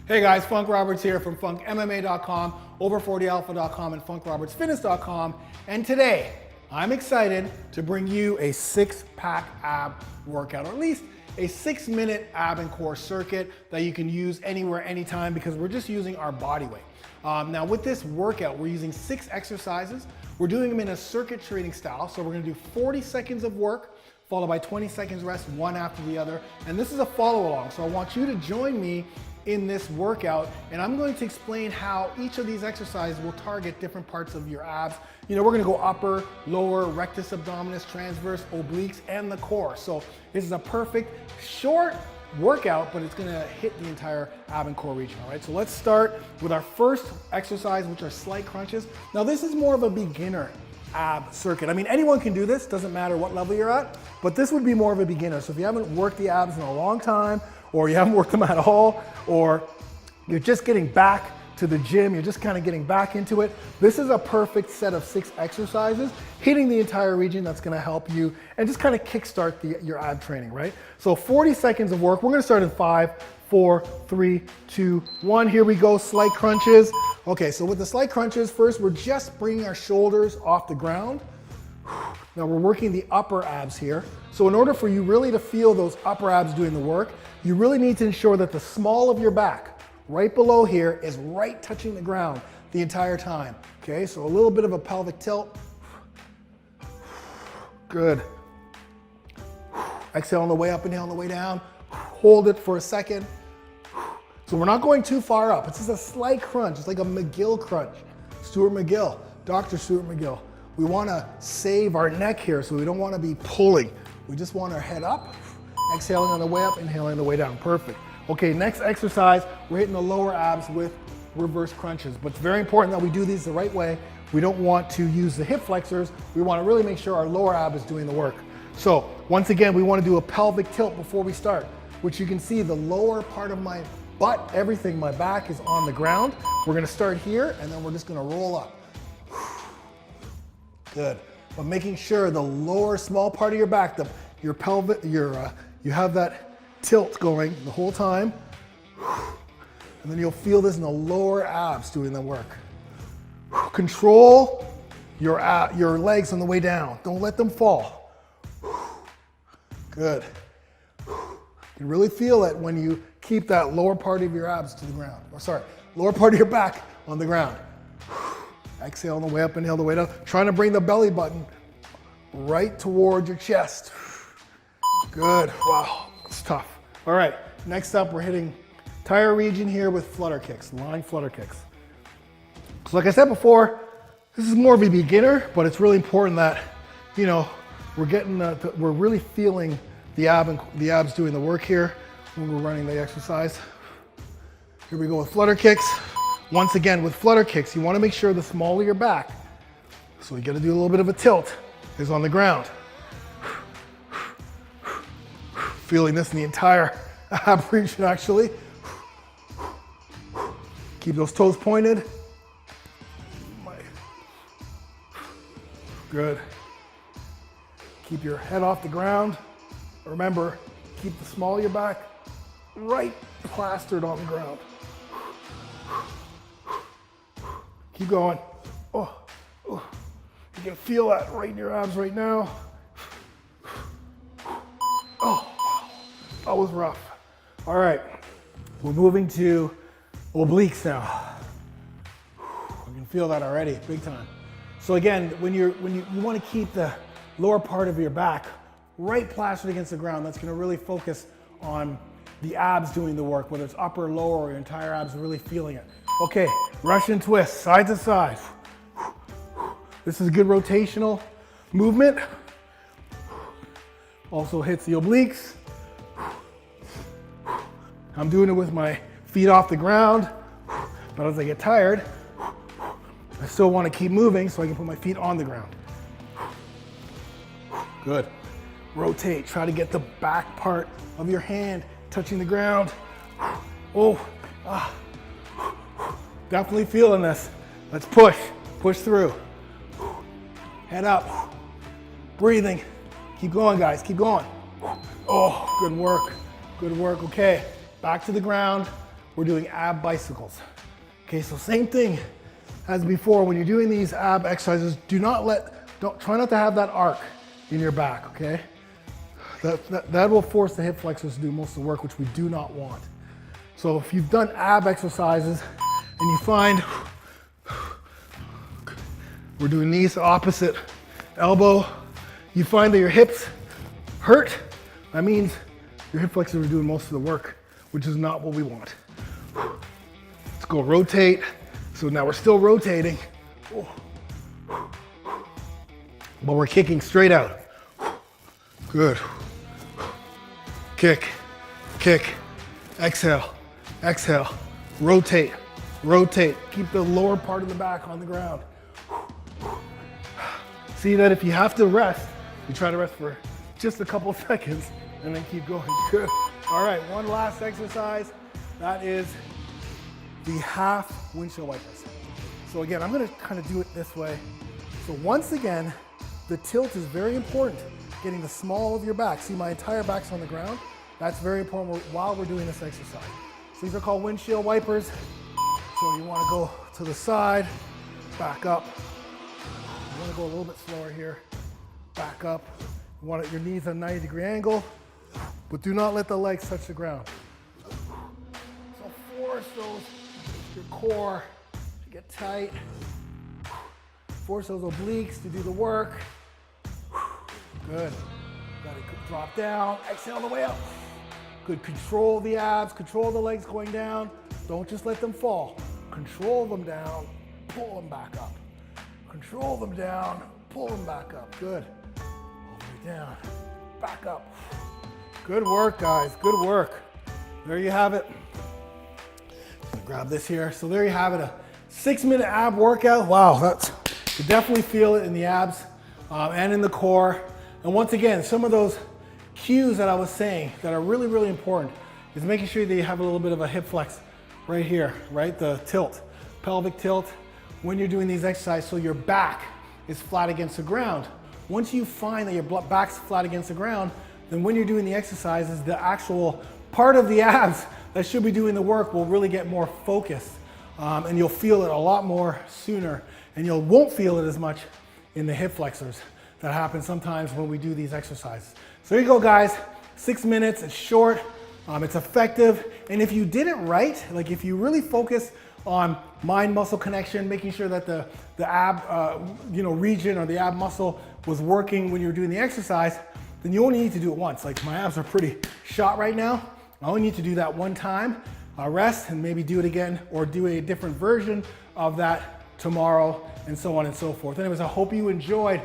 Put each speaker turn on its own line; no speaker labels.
Hey guys, Funk Roberts here from funkmma.com, over40alpha.com, and funkrobertsfitness.com. And today, I'm excited to bring you a six-pack ab workout, or at least a 6-minute ab and core circuit that you can use anywhere, anytime, because we're just using our body weight. Now with this workout, we're using 6 exercises. We're doing them in a circuit training style. So we're gonna do 40 seconds of work, followed by 20 seconds rest, one after the other. And this is a follow along. So I want you to join me in this workout, and I'm going to explain how each of these exercises will target different parts of your abs. You know, we're gonna go upper, lower, rectus abdominis, transverse, obliques, and the core. So this is a perfect short workout, but it's gonna hit the entire ab and core region, all right? So let's start with our first exercise, which are slight crunches. Now this is more of a beginner ab circuit. I mean, anyone can do this, doesn't matter what level you're at, but this would be more of a beginner. So if you haven't worked the abs in a long time, or you haven't worked them at all, or you're just getting back to the gym, you're just kind of getting back into it, this is a perfect set of 6 exercises, hitting the entire region that's gonna help you and just kind of kickstart your ab training, right? So 40 seconds of work. We're gonna start in 5, 4, 3, 2, 1. Here we go, slight crunches. Okay, so with the slight crunches, first we're just bringing our shoulders off the ground. Now we're working the upper abs here. So in order for you really to feel those upper abs doing the work, you really need to ensure that the small of your back, right below here, is right touching the ground the entire time. Okay, so a little bit of a pelvic tilt. Good. Exhale on the way up, inhale on the way down. Hold it for a second. So we're not going too far up. It's just a slight crunch. It's like a McGill crunch. Stuart McGill, Dr. Stuart McGill. We want to save our neck here, so we don't want to be pulling. We just want our head up, exhaling on the way up, inhaling on the way down. Perfect. Okay, next exercise, we're hitting the lower abs with reverse crunches, but it's very important that we do these the right way. We don't want to use the hip flexors. We want to really make sure our lower ab is doing the work. So once again, we want to do a pelvic tilt before we start, which you can see the lower part of my butt, everything, my back is on the ground. We're going to start here, and then we're just going to roll up. Good. But making sure the lower small part of your back, your pelvic, you have that tilt going the whole time. And then you'll feel this in the lower abs doing the work. Control your legs on the way down. Don't let them fall. Good. You can really feel it when you keep that lower part of your abs to the ground. Or sorry, lower part of your back on the ground. Exhale on the way up, inhale the way down. Trying to bring the belly button right toward your chest. Good, wow, it's tough. All right, next up, we're hitting entire region here with flutter kicks, lying flutter kicks. So like I said before, this is more of a beginner, but it's really important that, you know, we're really feeling the abs doing the work here when we're running the exercise. Here we go with flutter kicks. Once again, with flutter kicks, you want to make sure the small of your back, so you got to do a little bit of a tilt, is on the ground. Feeling this in the entire ab region, actually. Keep those toes pointed. Good. Keep your head off the ground. Remember, keep the small of your back right plastered on the ground. Keep going. Oh, you can feel that right in your abs right now. Oh, that was rough. All right, we're moving to obliques now. You can feel that already, big time. So again, when you want to keep the lower part of your back right plastered against the ground, that's going to really focus on the abs doing the work, whether it's upper, lower, or your entire abs really feeling it. Okay, Russian twist, side to side. This is a good rotational movement. Also hits the obliques. I'm doing it with my feet off the ground, but as I get tired, I still want to keep moving so I can put my feet on the ground. Good. Rotate, try to get the back part of your hand touching the ground. Oh, definitely feeling this. Let's push through. Head up, breathing. Keep going, guys, keep going. Oh, good work, okay. Back to the ground. we're doing ab bicycles. Okay, so same thing as before. When you're doing these ab exercises, try not to have that arc in your back, okay? That will force the hip flexors to do most of the work, which we do not want. So if you've done ab exercises and you find we're doing knees opposite elbow, you find that your hips hurt, that means your hip flexors are doing most of the work, which is not what we want. Let's go rotate. So now we're still rotating, but we're kicking straight out. Good. Kick, kick, exhale, exhale, rotate, rotate. Keep the lower part of the back on the ground. See that if you have to rest, you try to rest for just a couple seconds and then keep going. Good. All right, one last exercise. That is the half windshield wipers. So again, I'm gonna kind of do it this way. So once again, the tilt is very important. Getting the small of your back. See, my entire back's on the ground. That's very important while we're doing this exercise. So these are called windshield wipers. So you wanna go to the side, back up. You wanna go a little bit slower here, back up. You want your knees at a 90-degree angle, but do not let the legs touch the ground. So force your core to get tight. Force those obliques to do the work. Good. Gotta drop down, exhale the way up. Good, control the abs, control the legs going down. Don't just let them fall. Control them down, pull them back up. Control them down, pull them back up. Good. All the way down, back up. Good work, guys, good work. There you have it. Grab this here. So there you have it, a 6-minute ab workout. Wow, you definitely feel it in the abs and in the core. And once again, some of those cues that I was saying that are really, really important is making sure that you have a little bit of a hip flex right here, right? The tilt, pelvic tilt, when you're doing these exercises, so your back is flat against the ground. Once you find that your back's flat against the ground, then when you're doing the exercises, the actual part of the abs that should be doing the work will really get more focused. And you'll feel it a lot more sooner, and you won't feel it as much in the hip flexors. That happens sometimes when we do these exercises. So there you go, guys. 6 minutes, it's short, it's effective. And if you did it right, like if you really focus on mind-muscle connection, making sure that the ab region or the ab muscle was working when you were doing the exercise, then you only need to do it once. Like my abs are pretty shot right now. I only need to do that one time, rest, and maybe do it again or do a different version of that tomorrow, and so on and so forth. Anyways, I hope you enjoyed